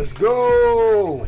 Let's go.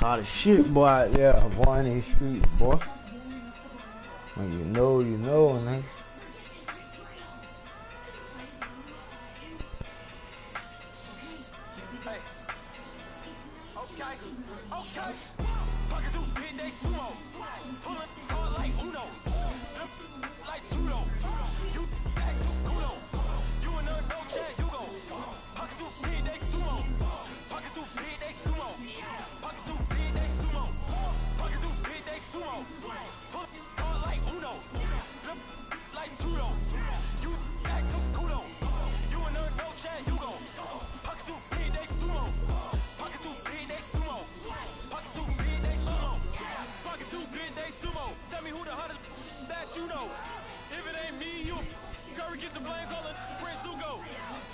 Hot as shit, boy, out there, boy, in these streets, boy. When you know, nigga. Hey. Okay. Pocket through midday sumo. Pulling hard like Uno. Like Pluto. You act too Uno. You and her no care, you go. Pocket through midday sumo. Pocket through midday sumo. Pocket through midday sumo. Pocket through midday sumo. Pulling hard like Uno. Like Pluto. You act too Uno. You and her no care, you go. Pocket through midday sumo. Pocket through midday sumo. Pocket through midday sumo. Pocket through midday sumo. Tell me who the hottest that you know. If it ain't me, you. Curry get the flame calling Prince Zuko.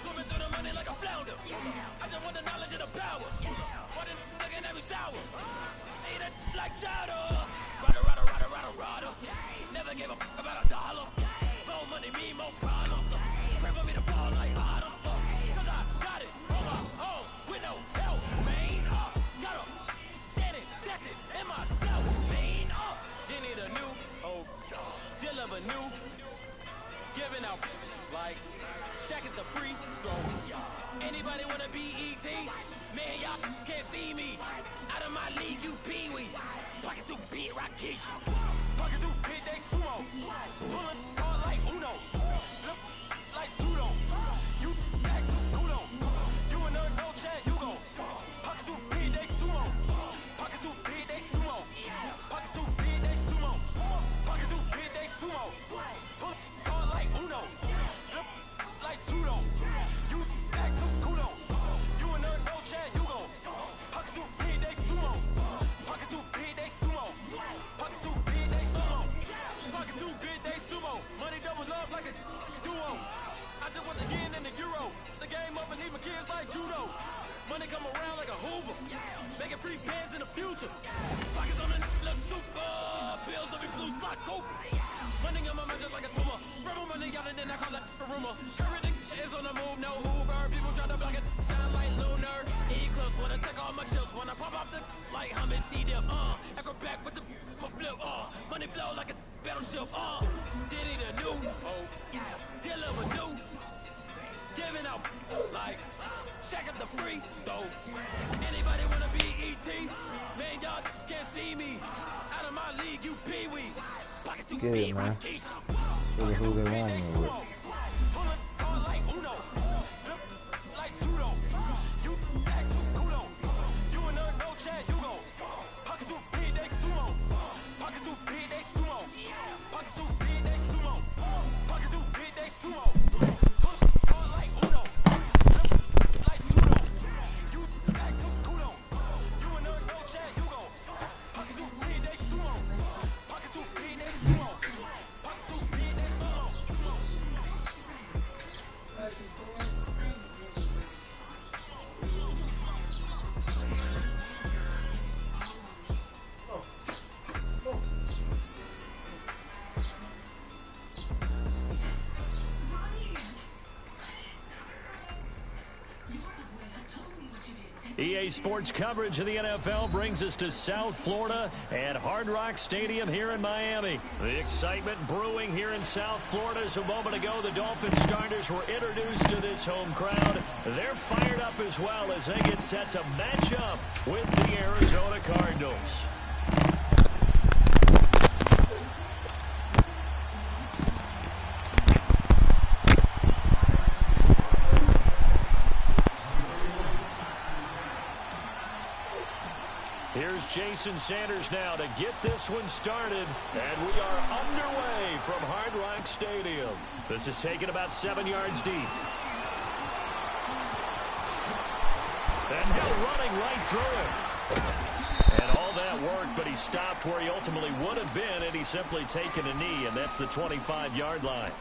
Swimming through the money like a flounder. I just want the knowledge and the power. Why the looking at me sour? Eat it like chowder. Rada. Never gave a fuck about a dollar. More money, me, more problems. Pray for me to fall like autumn. Cause I got it on my own with no help, man. Got a get it, that's it, and myself, man. They need a new, deal of a new. giving out like Shaq is the free throw. Anybody wanna be ET? Man, y'all can't see me. Out of my league, you pee-wee. Pocket too big, Rakish. Pocket too big, they sumo. Pulling card like Uno. Flip like Pluto. You act too Pluto. You in a no chat, you go. Pocket too big, they sumo. Pocket too big, they sumo. Pocket too big, they sumo. Pocket too big, they sumo. Pull card like Uno. Flip like Pluto. You act too Pluto. You in a no chat, you go. Pocket too big, they sumo. Pocket too big, they sumo. Pocket too big, they sumo. Pocket too big, they sumo. Money doubles up like a duo. I just want to get in the Euro. The game up and leave my kids like judo. Money come around like a Hoover. Making free bands in the future. Pockets on the look super. Bills will be blue slot open. Money on my mind just like a tumor. Spread my money out and then I call that a rumor. Curry the is on the move, no Uber. People try to block it, shine like lunar. Eclipse wanna take all my chips. Wanna pop off the like hummus C-dip. Acrobat with the flip. Money flow like a battleship. Diddy the new. Dealer with new. Giving out like Shaq at the free throw. Anybody wanna be ET? Man, y'all can't see me. Out of my league, you pee-wee. Pocket too Get big, it, man. Rakish. Who they Pocket too big, lying they with? sumo. Pulling card like Uno. Flip like Pluto. You act too Pluto. You in a no chat, you go. Pocket too big, they sumo. Pocket too big, they sumo. Pocket too big, they sumo. Pocket too big, they sumo. Pulling card like Uno. Flip like Pluto. You act too Pluto. You in a no chat, you go. Pocket too big, they sumo. Pocket too big, they sumo. Pocket too big, they sumo. EA Sports coverage of the NFL brings us to South Florida at Hard Rock Stadium here in Miami. The excitement brewing here in South Florida as a moment ago the Dolphins starters were introduced to this home crowd. They're fired up as well as they get set to match up with the Arizona Cardinals. Here's Jason Sanders now to get this one started, and we are underway from Hard Rock Stadium. This is taken about 7 yards deep. And Hill running right through it. And all that worked, but he stopped where he ultimately would have been, and he's simply taken a knee, and that's the 25-yard line.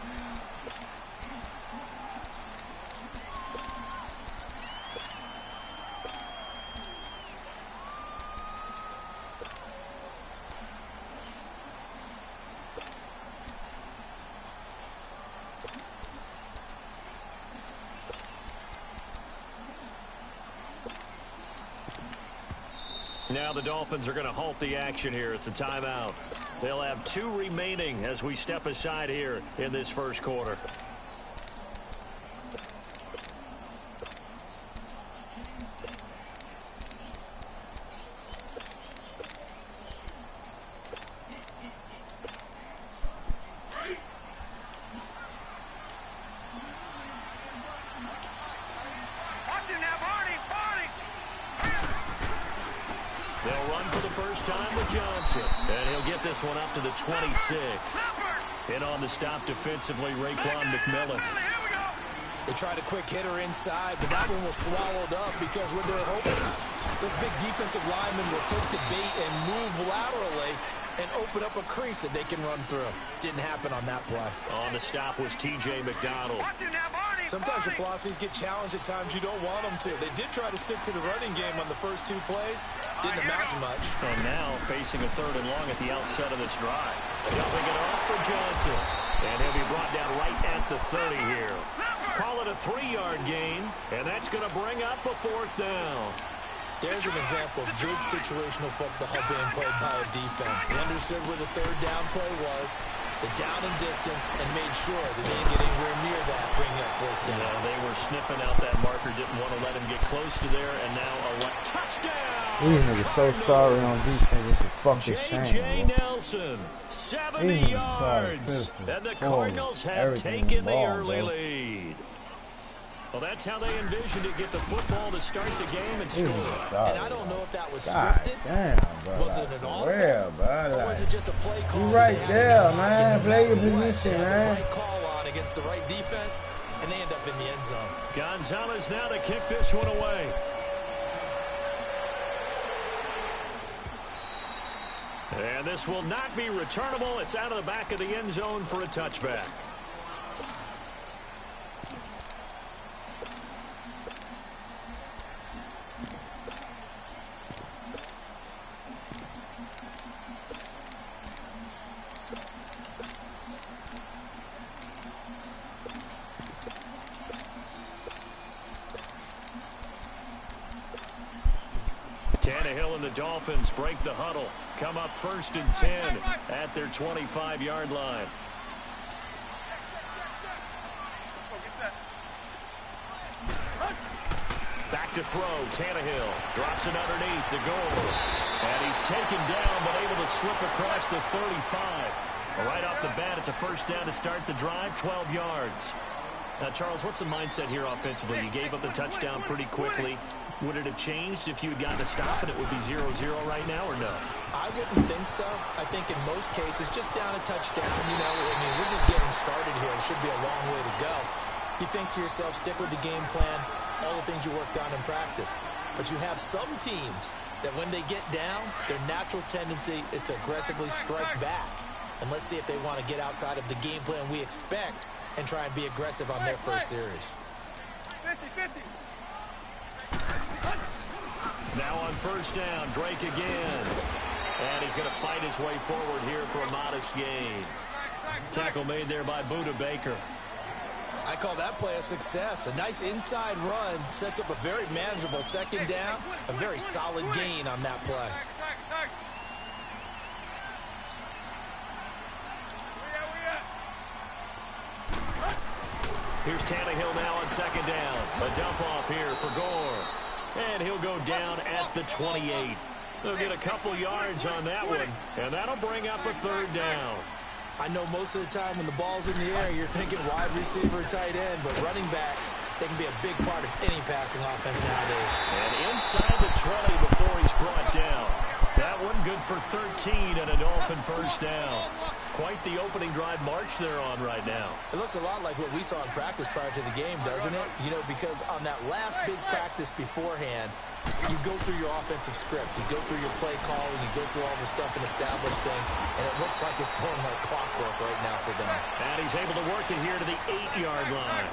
Now the Dolphins are going to halt the action here. It's a timeout. They'll have 2 remaining as we step aside here in this first quarter. They'll run for the first time with Johnson. And he'll get this one up to the 26. In on the stop defensively, Raekwon McMillan. They tried a quick hitter inside, but that one was swallowed up because when they're hoping this big defensive lineman will take the bait and move laterally and open up a crease that they can run through. Didn't happen on that play. On the stop was T.J. McDonald. Sometimes your philosophies get challenged at times you don't want them to. They did try to stick to the running game on the first 2 plays. Didn't amount to much. And now facing a 3rd and long at the outset of this drive. Dumping it off for Johnson. And he'll be brought down right at the 30 here. Call it a 3-yard gain, and that's going to bring up a 4th down. There's an example of good situational football being played by a defense. They understood where the third down play was, the down and distance, and made sure that they didn't get anywhere near that, bringing up fourth down. Yeah, they were sniffing out that marker, didn't want to let him get close to there, and now a touchdown! These niggas so sorry on defense. It's a fucking shame. J.J. Nelson, 70 yards, and the Cardinals have taken the early lead. Well, that's how they envisioned it, get the football to start the game and score. And I don't know if that was scripted. Damn, bro. Was it an all? Or was it just a play call? You right there, man. Play your position, man. Right call on against the right defense, and they end up in the end zone. Gonzalez now to kick this one away. And this will not be returnable. It's out of the back of the end zone for a touchback. Tannehill and the Dolphins break the huddle. Come up 1st and 10 at their 25-yard line. Back to throw. Tannehill drops it underneath the goal. And he's taken down but able to slip across the 35. Right off the bat, it's a first down to start the drive, 12 yards. Now, Charles, what's the mindset here offensively? You gave up the touchdown pretty quickly. Would it have changed if you had gotten a stop and it would be 0-0 right now, or no? I wouldn't think so. I think in most cases, just down a touchdown, you know, I mean, we're just getting started here. It should be a long way to go. You think to yourself, stick with the game plan, all the things you worked on in practice. But you have some teams that when they get down, their natural tendency is to aggressively strike back. And let's see if they want to get outside of the game plan we expect and try and be aggressive on their first series. 50-50. Now on first down, Drake again. And he's going to fight his way forward here for a modest gain. Tackle made there by Buda Baker. I call that play a success. A nice inside run sets up a very manageable second down. A very solid gain on that play. Here's Tannehill now on second down. A dump off here for Gore. And he'll go down at the 28. They'll get a couple yards on that one, and that'll bring up a third down. I know most of the time when the ball's in the air, you're thinking wide receiver, tight end, but running backs, they can be a big part of any passing offense nowadays. And inside the 20 before he's brought down. That one good for 13 and a Dolphin first down. Quite the opening drive march they're on right now. It looks a lot like what we saw in practice prior to the game, doesn't it? You know, because on that last big practice beforehand, you go through your offensive script. You go through your play calling. You go through all the stuff and establish things. And it looks like it's going like clockwork right now for them. And he's able to work it here to the 8-yard line.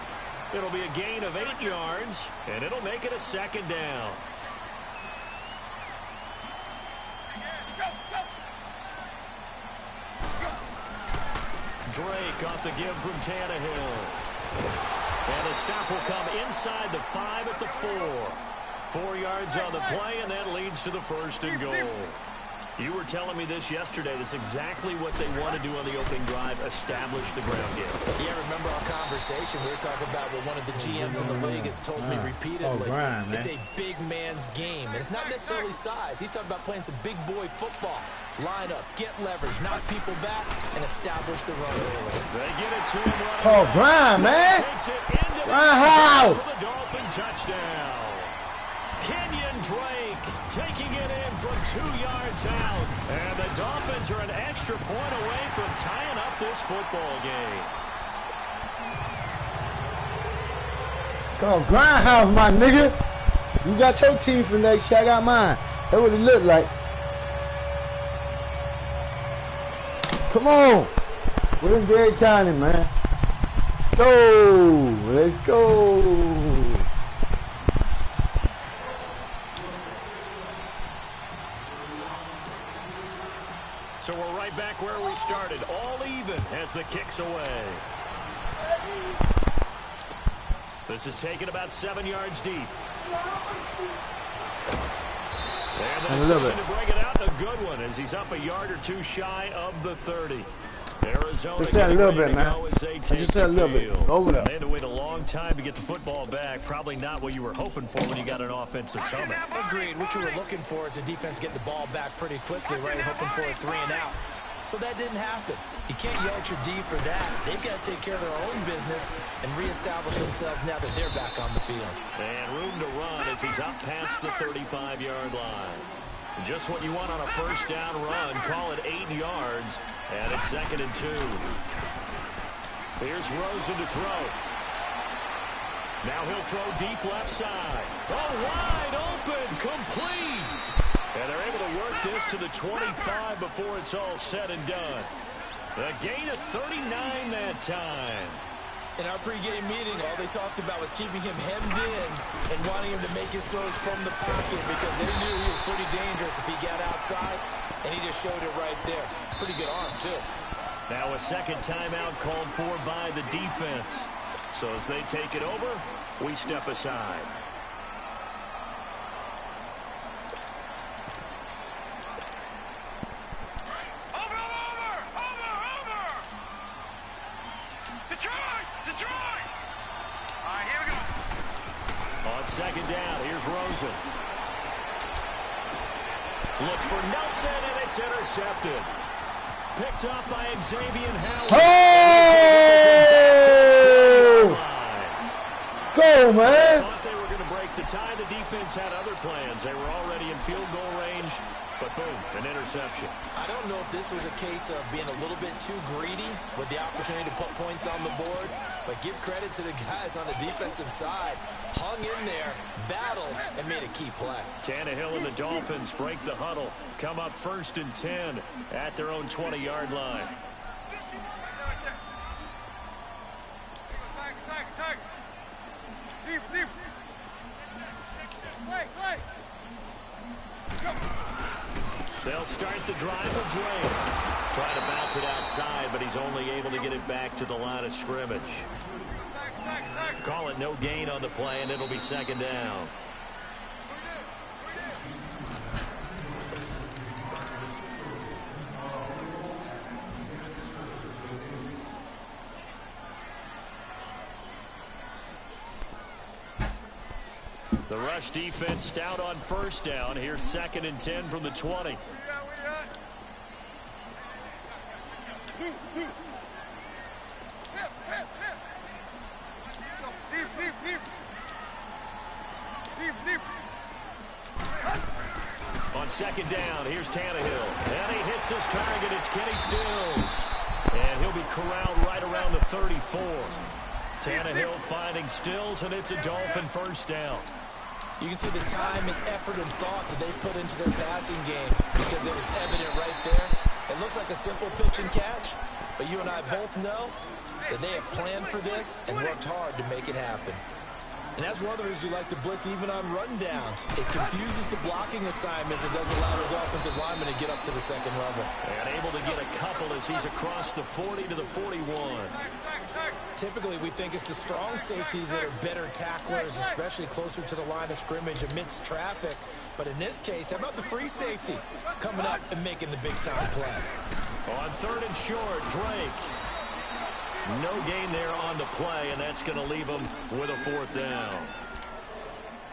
It'll be a gain of 8 yards, and it'll make it a second down. Drake off the give from Tannehill. And the stop will come inside the 5 at the 4. 4 yards on the play, and that leads to the 1st and goal. You were telling me this yesterday. This is exactly what they want to do on the opening drive, establish the ground game. Yeah, remember our conversation? We were talking about what one of the GMs in the league has told me repeatedly. It's a big man's game. And it's not necessarily size. He's talking about playing some big boy football. Line up, get leverage, knock people back, and establish the run early. They get it to him running. Oh, Brian, man. Brian, how? For the Dolphin touchdown. Kenyon Drake taking it in from 2 yards out. And the Dolphins are an extra point away from tying up this football game. Come on, Grindhouse, my nigga. You got your team for next year. I got mine. That's what it looked like. Come on. We're in Dadecounty County, man. Let's go. Let's go. So we're right back where we started. All even as the kick's away. This is taken about 7 yards deep. And the And a little decision bit. to bring it out, a good one, as he's up a yard or two shy of the 30. Arizona Just said a little getting ready bit, to man. go as they I take just said a the little bit. field. Over there. They had to wait a long time to get the football back. Probably not what you were hoping for when you got an offense that's humming. Agreed. What you were looking for is the defense get the ball back pretty quickly, right? Hoping for a 3 and out. So that didn't happen. You can't yell at your D for that. They've got to take care of their own business and reestablish themselves now that they're back on the field. And room to run as he's up past the 35-yard line. Just what you want on a first down run. Call it 8 yards. And it's 2nd and 2. Here's Rosen to throw. Now he'll throw deep left side. Oh, wide open. Complete. And they're able to work this to the 25 before it's all said and done. A gain of 39 that time. In our pregame meeting, all they talked about was keeping him hemmed in and wanting him to make his throws from the pocket because they knew he was pretty dangerous if he got outside, and he just showed it right there. Pretty good arm, too. Now a second timeout called for by the defense. So as they take it over, we step aside. On second down, here's Rosen. Looks for Nelson, and it's intercepted. Picked up by Xavier Howard. Oh! Go, man. Thought they were going to break the tie. The defense had other plans. They were already in field goal range, but boom, an interception. I don't know if this was a case of being a little bit too greedy with the opportunity to put points on the board, but give credit to the guys on the defensive side. Hung in there, battled, and made a key play. Tannehill and the Dolphins break the huddle. Come up 1st and 10 at their own 20-yard line. They'll start the drive with Drake. Trying to bounce it outside, but he's only able to get it back to the line of scrimmage. Call it no gain on the play, and it'll be 2nd down. The rush defense stout on first down. Here's 2nd and 10 from the 20. On 2nd down, here's Tannehill. And he hits his target. It's Kenny Stills. And he'll be corralled right around the 34. Tannehill finding Stills, and it's a Dolphin first down. You can see the time and effort and thought that they put into their passing game because it was evident right there. It looks like a simple pitch and catch, but you and I both know that they have planned for this and worked hard to make it happen. And that's one of the reasons you like to blitz even on rundowns. It confuses the blocking assignments. It doesn't allow those offensive linemen to get up to the 2nd level. And able to get a couple as he's across the 40 to the 41. Typically, we think it's the strong safeties that are better tacklers, especially closer to the line of scrimmage amidst traffic. But in this case, how about the free safety coming up and making the big-time play? On 3rd and short, Drake. No gain there on the play, and that's going to leave him with a 4th down.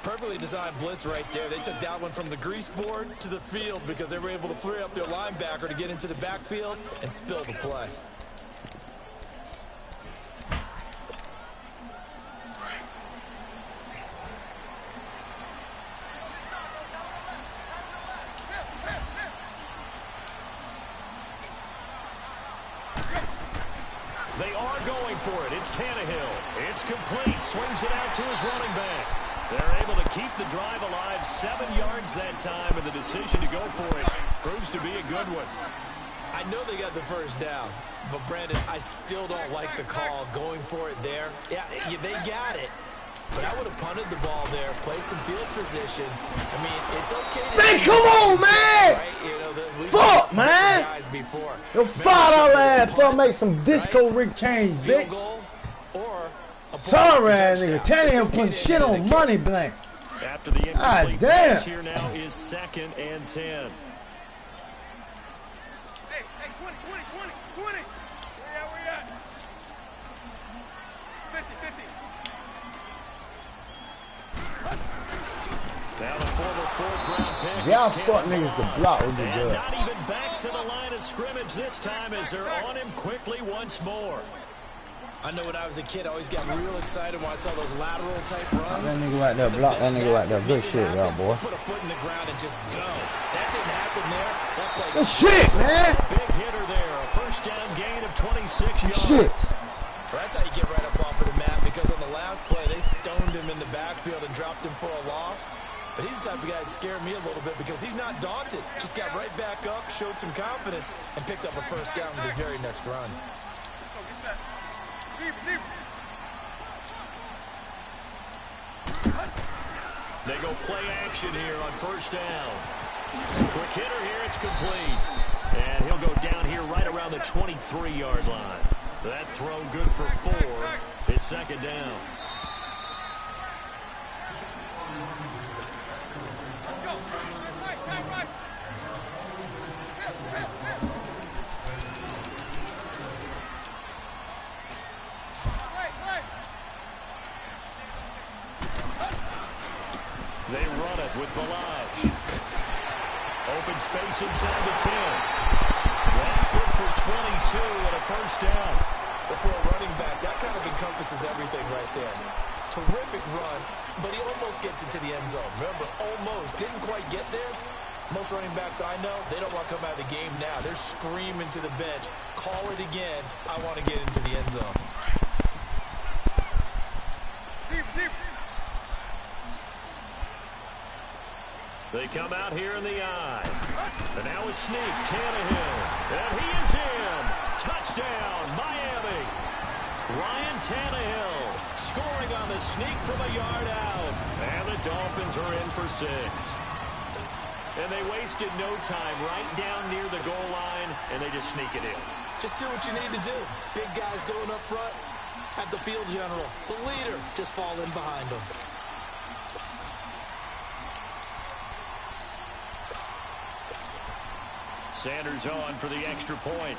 Perfectly designed blitz right there. They took that one from the grease board to the field because they were able to free up their linebacker to get into the backfield and spill the play. They are going for it. It's Tannehill. It's complete. Swings it out to his running back. They're able to keep the drive alive. 7 yards that time, and the decision to go for it proves to be a good one. I know they got the first down, but Brandon, I still don't like the call going for it there. Yeah, they got it. But I would have punted the ball there, played some field position. I mean, it's okay to... Man, come on, man! Right? You know, fuck, man! Guys before. Yo, fire our ass, bro. Make some disco rig change, Field bitch. goal or a Sorry, ass touchdown. nigga. Tannehill It's okay putting to shit admit on it. money blank. After the incomplete pass, here now is 2nd and 10. Hey, 20. Where you at? 50. Now the former 4th-round pick. Y'all fuck niggas to block would be and good. not even back to the line of scrimmage this time as they're on him quickly once more. I know when I was a kid, I always got real excited when I saw those lateral type runs. That nigga right there, block that nigga right there. Good shit, y'all, boy. Put a foot in the ground and just go. That didn't happen there. That play. Good shit, man. Big hitter there. A first down gain of 26 yards. Shit. Well, that's how you get right up off of the map, because on the last play, they stoned him in the backfield and dropped him for a loss. But he's the type of guy that scared me a little bit because he's not daunted. Just got right back up, showed some confidence, and picked up a first down with his very next run. Let's go, get set. Deep. They go play action here on first down. Quick hitter here, it's complete. And he'll go down here right around the 23-yard line. That throw good for 4. It's 2nd down. Right. They run it with Balaj. Open space inside the 10. That good for 22 and a first down. But for a running back, that kind of encompasses everything right there. Terrific run, but he almost gets into the end zone. Remember, almost. Didn't quite get there. Most running backs I know, they don't want to come out of the game now. They're screaming to the bench, call it again. I want to get into the end zone. Deep. They come out here in the eye. And now a sneak, Tannehill. And he is in. Touchdown, Miami. Ryan Tannehill scoring on the sneak from a yard out. And the Dolphins are in for 6. And they wasted no time right down near the goal line, and they just sneak it in. Just do what you need to do. Big guys going up front. Have the field general, the leader, just fall in behind them. Sanders on for the extra point.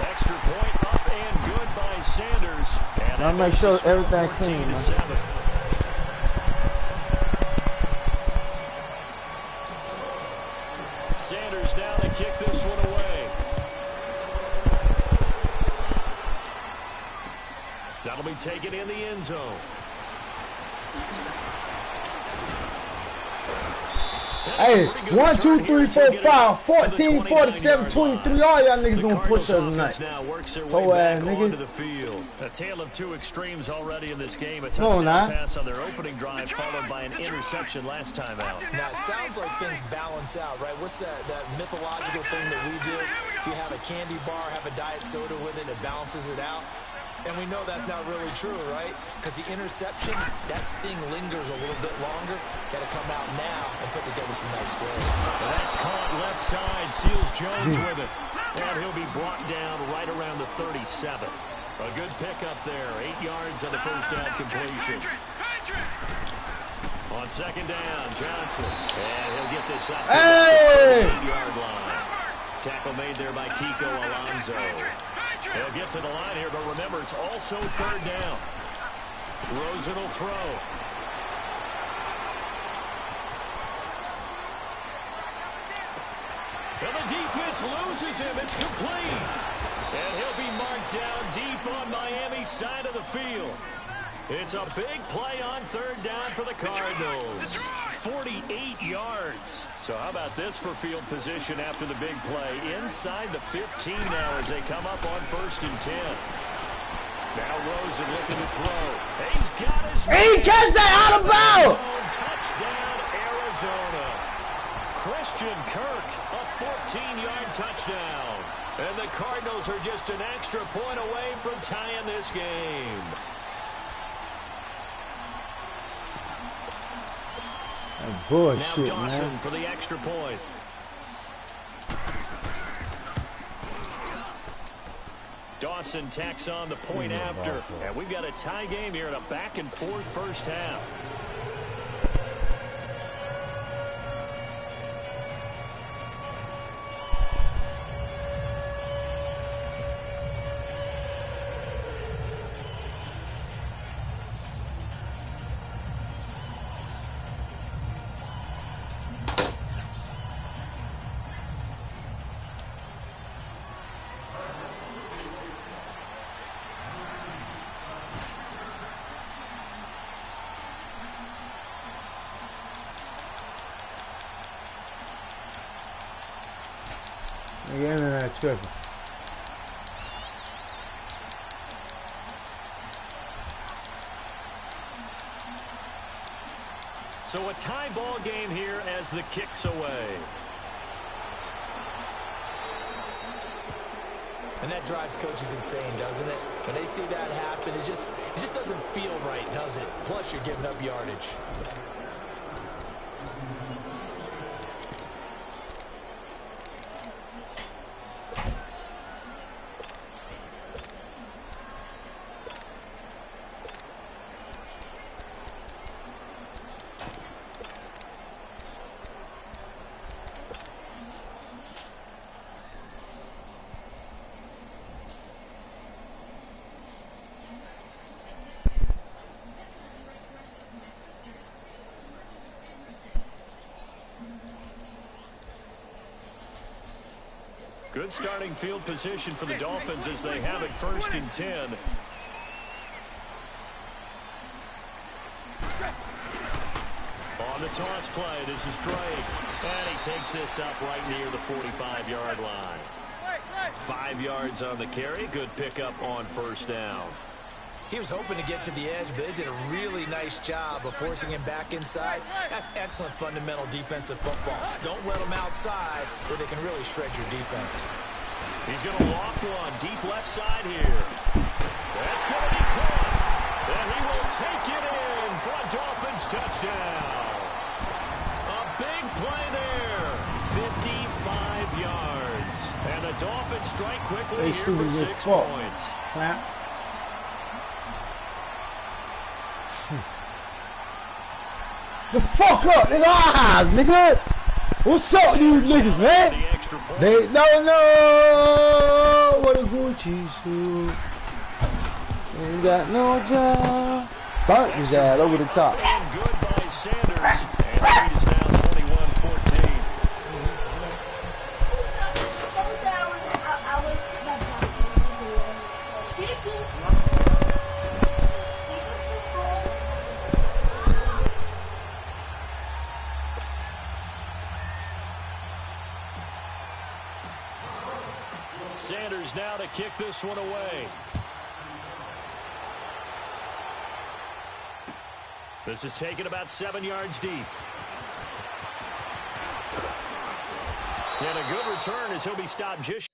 Extra point up and good by Sanders. And I'll make sure everything clean, man. 7. Sanders now to kick this one away. That'll be taken in the end zone. Hey, 1, 2, 3, 4, 5, 14, 47, 23. All y'all niggas gonna push us tonight. Oh, ass niggas. A tale of two extremes already in this game. A touchdown pass on their opening drive, followed by an interception last time out. Now, it sounds like things balance out, right? What's that mythological thing that we do? If you have a candy bar, have a diet soda with it, it balances it out. And we know that's not really true, right? Because the interception, that sting lingers a little bit longer. Got to come out now and put together some nice plays. And that's caught left side. Seals Jones with it. And he'll be brought down right around the 37. A good pickup there. 8 yards on the first down completion. On second down, Johnson. And he'll get this up to the 8-yard line. Tackle made there by Kiko Alonso. They'll get to the line here, but remember, it's also third down. Rosen will throw. And the defense loses him. It's complete. And he'll be marked down deep on Miami's side of the field. It's a big play on third down for the Cardinals. 48 yards. So how about this for field position after the big play? Inside the 15 now as they come up on 1st and 10. Now Rosen looking to throw. He's got his... He catch that out of bounds! Touchdown, Arizona. Christian Kirk, a 14-yard touchdown. And the Cardinals are just an extra point away from tying this game. Bullshit, Now Dawson man. for the extra point. Dawson tacks on the point after. And we've got a tie game here in a back-and-forth first half. Nigga, internet tripping. So a tie ball game here as the kick's away. And that drives coaches insane, doesn't it? When they see that happen, it just doesn't feel right, does it? Plus, you're giving up yardage. Good starting field position for the Dolphins as they have it 1st and 10. On the toss play, this is Drake. And he takes this up right near the 45-yard line. 5 yards on the carry. Good pickup on 1st down. He was hoping to get to the edge, but it did a really nice job of forcing him back inside. That's excellent fundamental defensive football. Don't let him outside where they can really shred your defense. He's going to loft one deep left side here. That's going to be caught. And he will take it in for a Dolphins touchdown. A big play there. 55 yards. And the Dolphins strike quickly here for 6 points. The fuck up, nigga! Ah, nigga! What's up, you niggas, man? They don't know what a Gucci suit. Ain't got no job. Bunt his ass over the top. And good by Sanders. And the lead is now 21-14. Sanders now to kick this one away. This is taken about 7 yards deep. And a good return as he'll be stopped just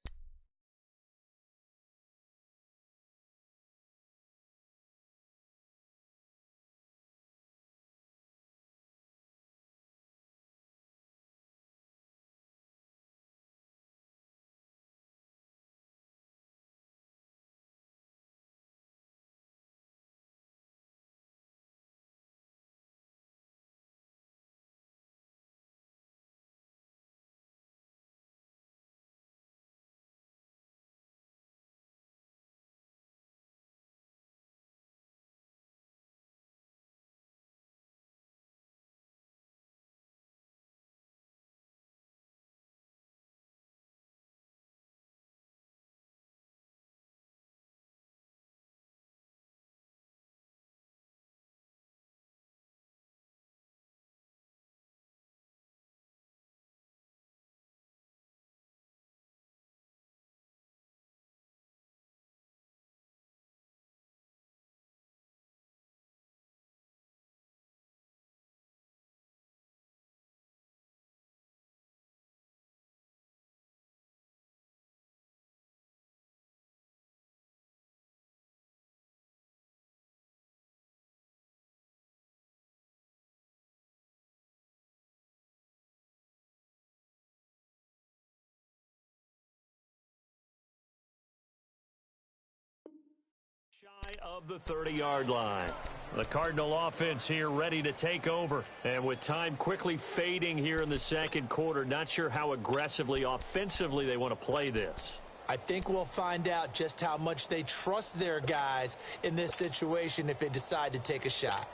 Of the 30-yard line. The Cardinal offense here ready to take over. And with time quickly fading here in the second quarter, not sure how aggressively, offensively they want to play this. I think we'll find out just how much they trust their guys in this situation if they decide to take a shot.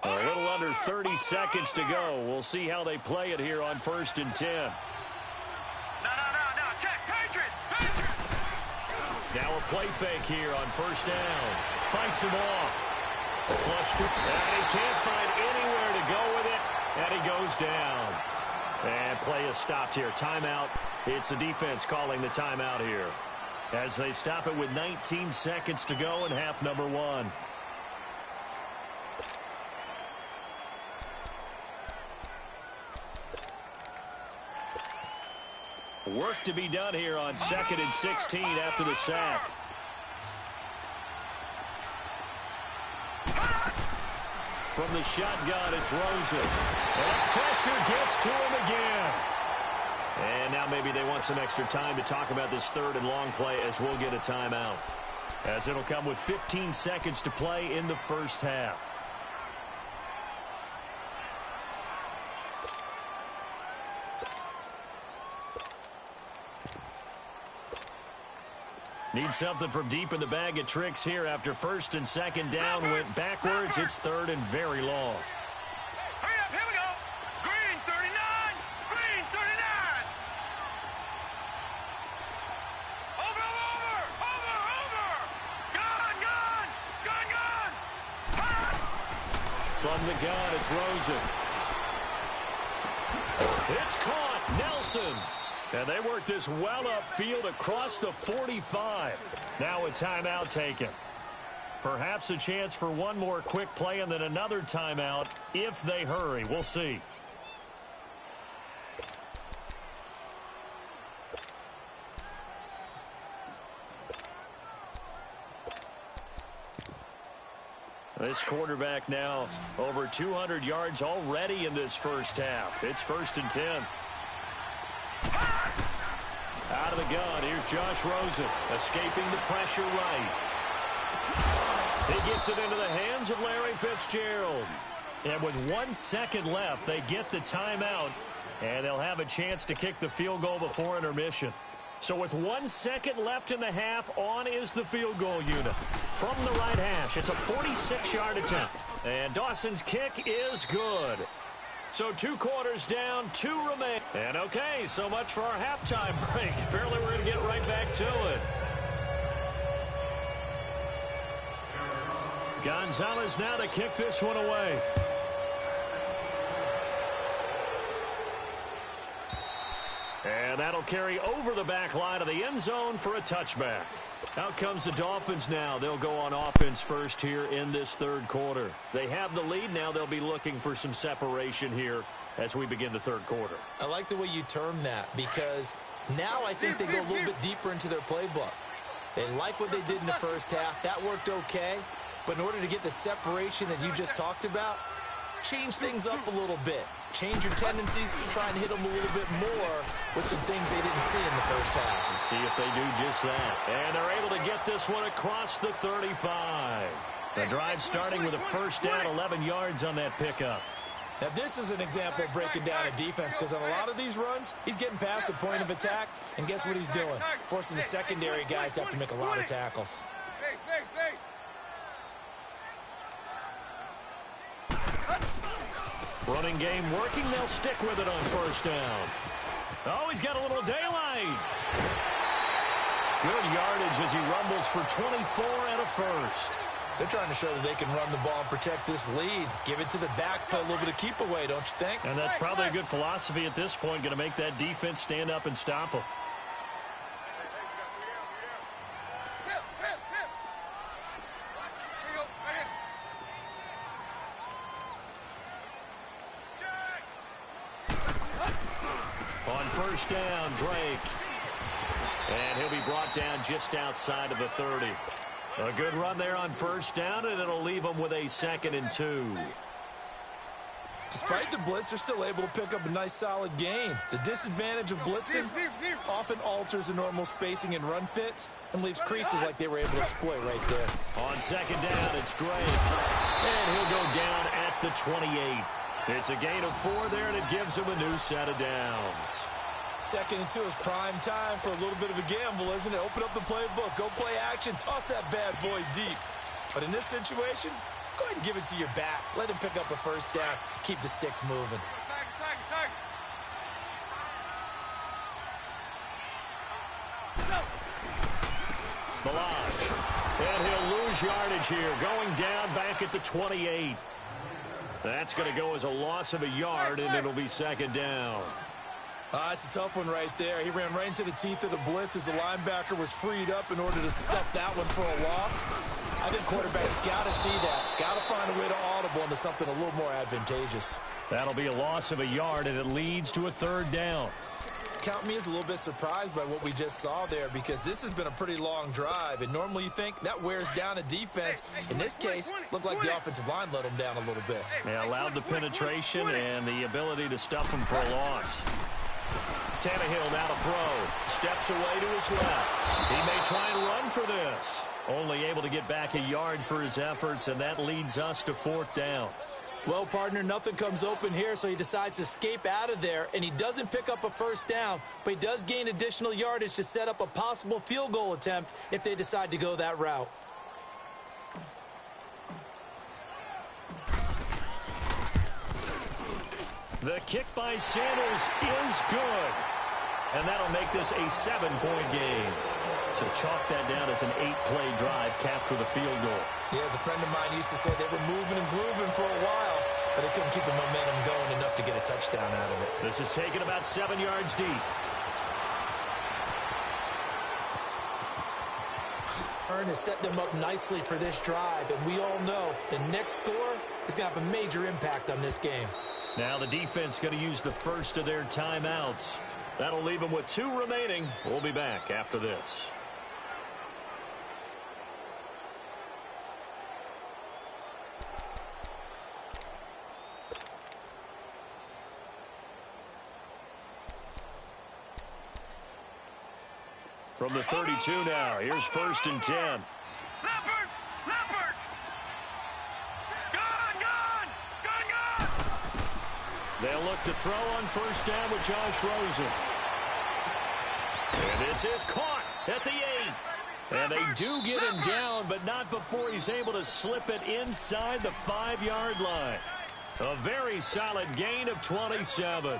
A little under 30 seconds to go. We'll see how they play it here on 1st and 10. No. Check. Patriot. Now a play fake here on 1st down. Fights him off. Flush to, and he can't find anywhere to go with it, and he goes down. And play is stopped here. Timeout. It's the defense calling the timeout here as they stop it with 19 seconds to go in half number 1. Work to be done here on 2nd and 16 after the sack. From the shotgun, it's Rosen. And pressure gets to him again. And now maybe they want some extra time to talk about this 3rd and long play as we'll get a timeout. As it'll come with 15 seconds to play in the first half. Need something from deep in the bag of tricks here after 1st and 2nd down. Went backwards. It's 3rd and very long. Hurry up, here we go. Green 39. Green 39. Over. Gun. From the gun, it's Rosen. It's caught. Nelson. And they work this well upfield across the 45. Now a timeout taken. Perhaps a chance for one more quick play and then another timeout if they hurry. We'll see. This quarterback now over 200 yards already in this first half. It's 1st and 10. Out of the gun, here's Josh Rosen, escaping the pressure right. He gets it into the hands of Larry Fitzgerald. And with 1 second left, they get the timeout, and they'll have a chance to kick the field goal before intermission. So with 1 second left in the half, on is the field goal unit. From the right hash, it's a 46-yard attempt. And Dawson's kick is good. So 2 quarters down, 2 remain. And okay, so much for our halftime break. Apparently we're going to get right back to it. Gonzalez now to kick this one away. And that'll carry over the back line of the end zone for a touchback. Out comes the Dolphins now. They'll go on offense first here in this 3rd quarter. They have the lead. Now they'll be looking for some separation here as we begin the 3rd quarter. I like the way you term that because now I think they go a little bit deeper into their playbook. They like what they did in the first half. That worked okay. But in order to get the separation that you just talked about, change things up a little bit. Change your tendencies, try and hit them a little bit more with some things they didn't see in the first half. Let's see if they do just that. And they're able to get this one across the 35. The drive starting with a 1st down, 11 yards on that pickup. Now this is an example of breaking down a defense because on a lot of these runs, he's getting past the point of attack, and guess what he's doing? Forcing the secondary guys to have to make a lot of tackles. Running game working. They'll stick with it on 1st down. Oh, he's got a little daylight. Good yardage as he rumbles for 24 and a 1st. They're trying to show that they can run the ball and protect this lead. Give it to the backs, play a little bit of keep away, don't you think? And that's probably a good philosophy at this point, going to make that defense stand up and stop them. first down, Drake. And he'll be brought down just outside of the 30. A good run there on first down, and it'll leave them with a 2nd and 2. Despite the blitz, they're still able to pick up a nice solid gain. The disadvantage of blitzing often alters the normal spacing and run fits and leaves creases like they were able to exploit right there. On 2nd down, it's Drake. And he'll go down at the 28. It's a gain of 4 there, and it gives him a new set of downs. 2nd and 2 is prime time for a little bit of a gamble, isn't it? Open up the playbook, go play action, toss that bad boy deep. But in this situation, go ahead and give it to your back. Let him pick up a first down. Keep the sticks moving. Balazs. And he'll lose yardage here, going down back at the 28. That's going to go as a loss of a yard, and it'll be 2nd down. It's a tough one right there. He ran right into the teeth of the blitz as the linebacker was freed up in order to stuff that one for a loss. I think quarterbacks got to see that. Got to find a way to audible into something a little more advantageous. That'll be a loss of a yard, and it leads to a 3rd down. Count me as a little bit surprised by what we just saw there, because this has been a pretty long drive, and normally you think that wears down a defense. In this case, looked like the offensive line let them down a little bit. Yeah, allowed the penetration and the ability to stuff them for a loss. Tannehill now to throw. Steps away to his left. He may try and run for this. Only able to get back a yard for his efforts, and that leads us to 4th down. Well, partner, nothing comes open here, so he decides to escape out of there, and he doesn't pick up a first down, but he does gain additional yardage to set up a possible field goal attempt if they decide to go that route. The kick by Sanders is good, and that'll make this a 7-point game. So chalk that down as an 8-play drive capped with a field goal. Yeah, as a friend of mine used to say, they were moving and grooving for a while, but they couldn't keep the momentum going enough to get a touchdown out of it. This is taken about 7 yards deep. Has set them up nicely for this drive, and we all know the next score is going to have a major impact on this game. Now the defense going to use the first of their timeouts. That'll leave them with 2 remaining. We'll be back after this. From the 32 now, here's 1st and 10. Leopard! Leopard! Gun! They'll look to throw on 1st down with Josh Rosen. And this is caught at the 8. And they do get him down, but not before he's able to slip it inside the 5-yard line. A very solid gain of 27.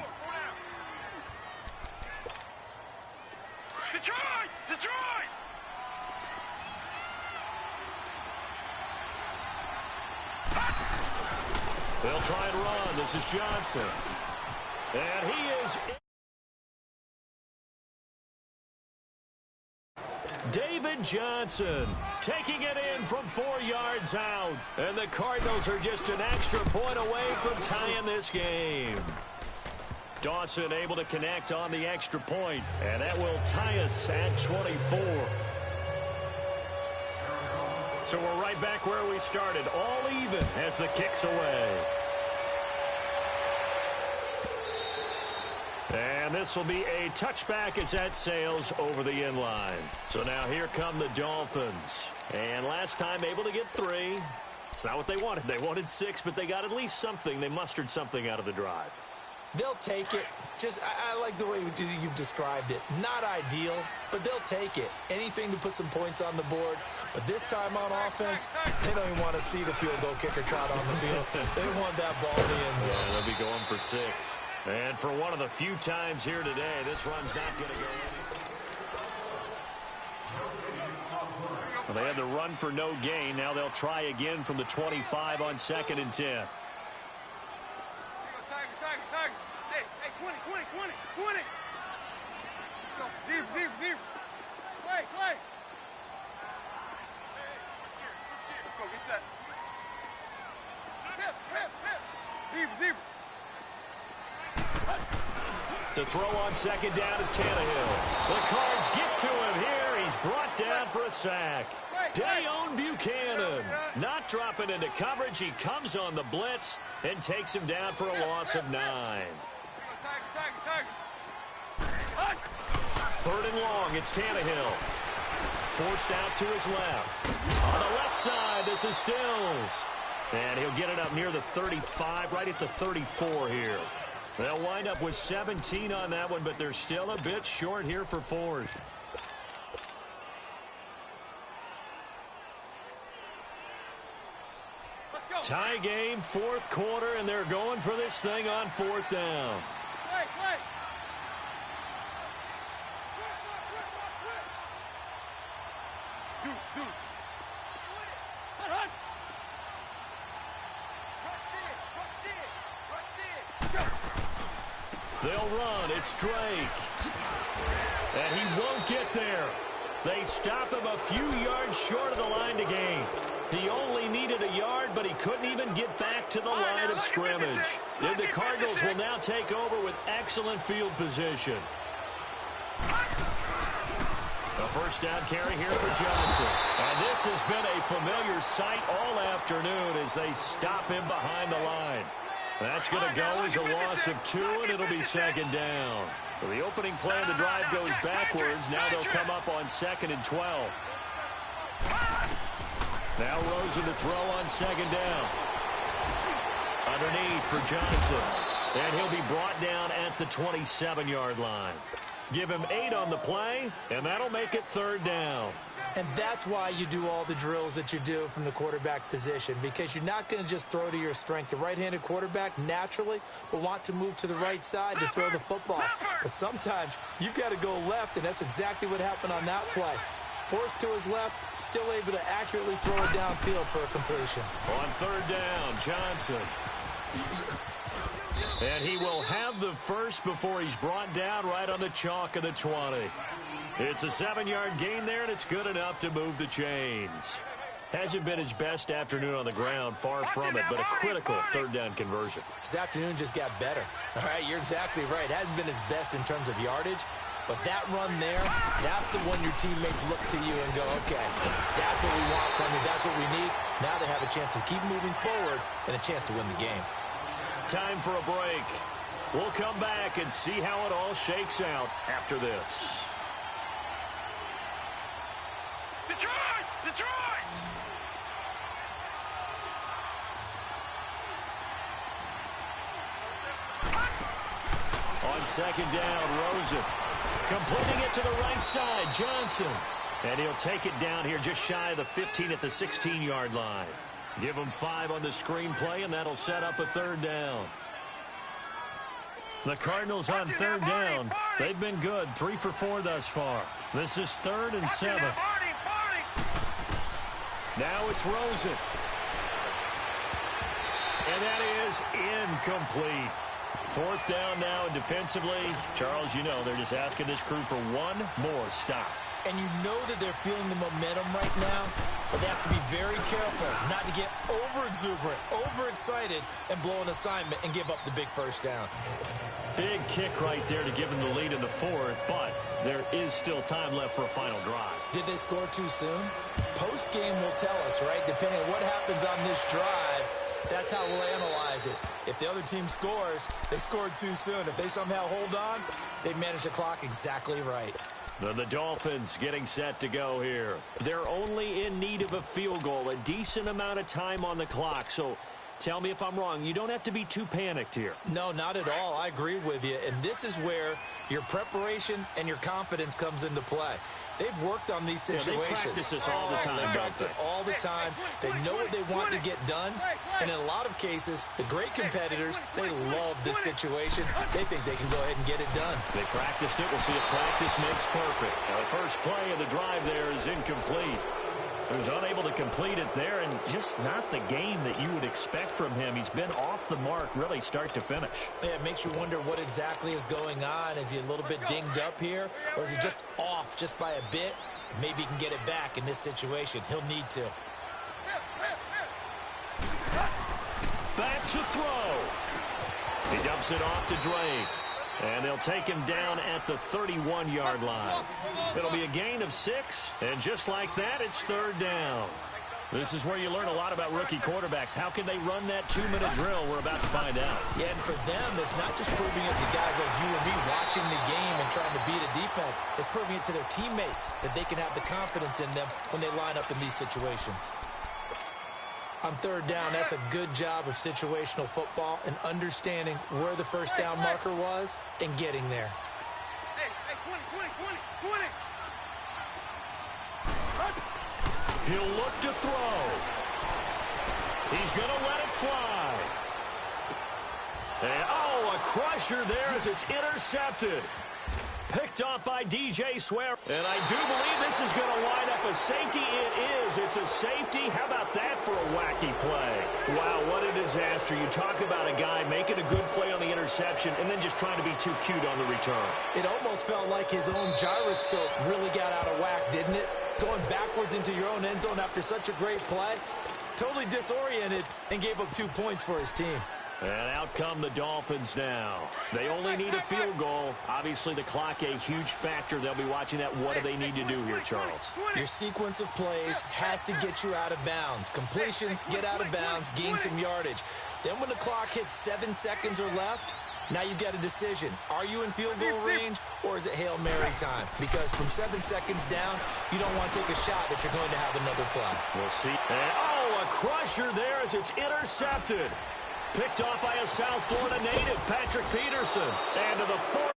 Detroit! Detroit! They'll try and run. This is Johnson. And he is... David Johnson taking it in from 4 yards out. And the Cardinals are just an extra point away from tying this game. Dawson able to connect on the extra point, and that will tie us at 24. So we're right back where we started, all even as the kick's away. And this will be a touchback as that sails over the end line. So now here come the Dolphins. And last time able to get 3. It's not what they wanted. They wanted 6, but they got at least something. They mustered something out of the drive. They'll take it. I like the way you've described it. Not ideal, but they'll take it. Anything to put some points on the board. But this time on offense, they don't even want to see the field goal kicker trot on the field. They want that ball in the end zone. Yeah, they'll be going for 6. And for one of the few times here today, this run's not going to go in. Well, they had the run for no gain. Now they'll try again from the 25 on 2nd and 10. Zero. Clay. Let's go, get set. Hip. Zero. To throw on second down is Tannehill. The Cards get to him here. He's brought down for a sack. Dayon Buchanan not dropping into coverage. He comes on the blitz and takes him down for a loss of 9. Third and long, it's Tannehill. Forced out to his left. On the left side, this is Stills. And he'll get it up near the 35, right at the 34 here. They'll wind up with 17 on that one, but they're still a bit short here for fourth. Tie game, fourth quarter, and they're going for this thing on fourth down. They'll run. It's Drake. And he won't get there. They stop him a few yards short of the line to gain. He only needed a yard, but he couldn't even get back to the line of scrimmage. And the Cardinals will now take over with excellent field position. A first down carry here for Johnson. And this has been a familiar sight all afternoon as they stop him behind the line. That's going to go as a loss of 2, and it'll be second down. So the opening play of the drive goes backwards. Now they'll come up on 2nd and 12. Now Rosen to throw on second down. Underneath for Johnson. And he'll be brought down at the 27-yard line. Give him 8 on the play, and that'll make it third down. And that's why you do all the drills that you do from the quarterback position, because you're not going to just throw to your strength. The right-handed quarterback naturally will want to move to the right side to throw the football. But sometimes you've got to go left, and that's exactly what happened on that play. Forced to his left, still able to accurately throw it downfield for a completion. On third down, Johnson. And he will have the first before he's brought down right on the chalk of the 20. It's a 7-yard gain there, and it's good enough to move the chains. Hasn't been his best afternoon on the ground, far from it, but a critical third down conversion. This afternoon just got better. All right, you're exactly right. Hasn't been his best in terms of yardage, but that run there, that's the one your teammates look to you and go, okay, that's what we want from you. That's what we need. Now they have a chance to keep moving forward and a chance to win the game. Time for a break. We'll come back and see how it all shakes out after this. Detroit! Detroit! On second down, Rosen. Completing it to the right side, Johnson. And he'll take it down here just shy of the 15 at the 16-yard line. Give him 5 on the screenplay, and that'll set up a third down. The Cardinals on third down. They've been good, 3 for 4 thus far. This is 3rd and 7. Now it's Rosen. And that is incomplete. 4th down now, and defensively, Charles, you know, they're just asking this crew for one more stop. And you know that they're feeling the momentum right now, but they have to be very careful not to get over-exuberant, over-excited, and blow an assignment and give up the big first down. Big kick right there to give them the lead in the 4th, but there is still time left for a final drive. Did they score too soon? Post-game will tell us, right? Depending on what happens on this drive, that's how we'll analyze it. If the other team scores, they scored too soon. If they somehow hold on, they manage the clock exactly right. The Dolphins getting set to go here. They're only in need of a field goal, a decent amount of time on the clock. So tell me if I'm wrong. You don't have to be too panicked here. No, not at all. I agree with you. And this is where your preparation and your confidence comes into play. They've worked on these situations. Yeah, they practice this all the time, They practice it all the time. They know what they want to get done. And in a lot of cases, the great competitors, they love this situation. They think they can go ahead and get it done. They practiced it. We'll see if practice makes perfect. Now, the first play of the drive there is incomplete. He was unable to complete it there, and just not the game that you would expect from him. He's been off the mark really start to finish. Yeah, it makes you wonder what exactly is going on. Is he a little bit dinged up here, or is he just off just by a bit? Maybe he can get it back in this situation. He'll need to. Back to throw. He dumps it off to Drake. And they'll take him down at the 31-yard line. It'll be a gain of 6, and just like that, it's 3rd down. This is where you learn a lot about rookie quarterbacks. How can they run that 2-minute drill? We're about to find out. Yeah, and for them, it's not just proving it to guys like you and me watching the game and trying to beat a defense. It's proving it to their teammates that they can have the confidence in them when they line up in these situations. On 3rd down, that's a good job of situational football and understanding where the first down marker was and getting there. Hey, 20. He'll look to throw. He's going to let it fly. And, oh, a crusher there as it's intercepted. Picked off by DJ Swear. And I do believe this is going to line up a safety. It is. It's a safety. How about that for a wacky play? Wow, what a disaster. You talk about a guy making a good play on the interception and then just trying to be too cute on the return. It almost felt like his own gyroscope really got out of whack, didn't it? Going backwards into your own end zone after such a great play. Totally disoriented and gave up 2 points for his team. And out come the Dolphins now. They only need a field goal. Obviously, the clock a huge factor. They'll be watching that. What do they need to do here, Charles? Your sequence of plays has to get you out of bounds. Completions, get out of bounds, gain some yardage. Then when the clock hits 7 seconds or left, now you've got a decision. Are you in field goal range, or is it Hail Mary time? Because from 7 seconds down, you don't want to take a shot that you're going to have another play. We'll see. And, oh, a crusher there as it's intercepted. Picked off by a South Florida native, Patrick Peterson. And to the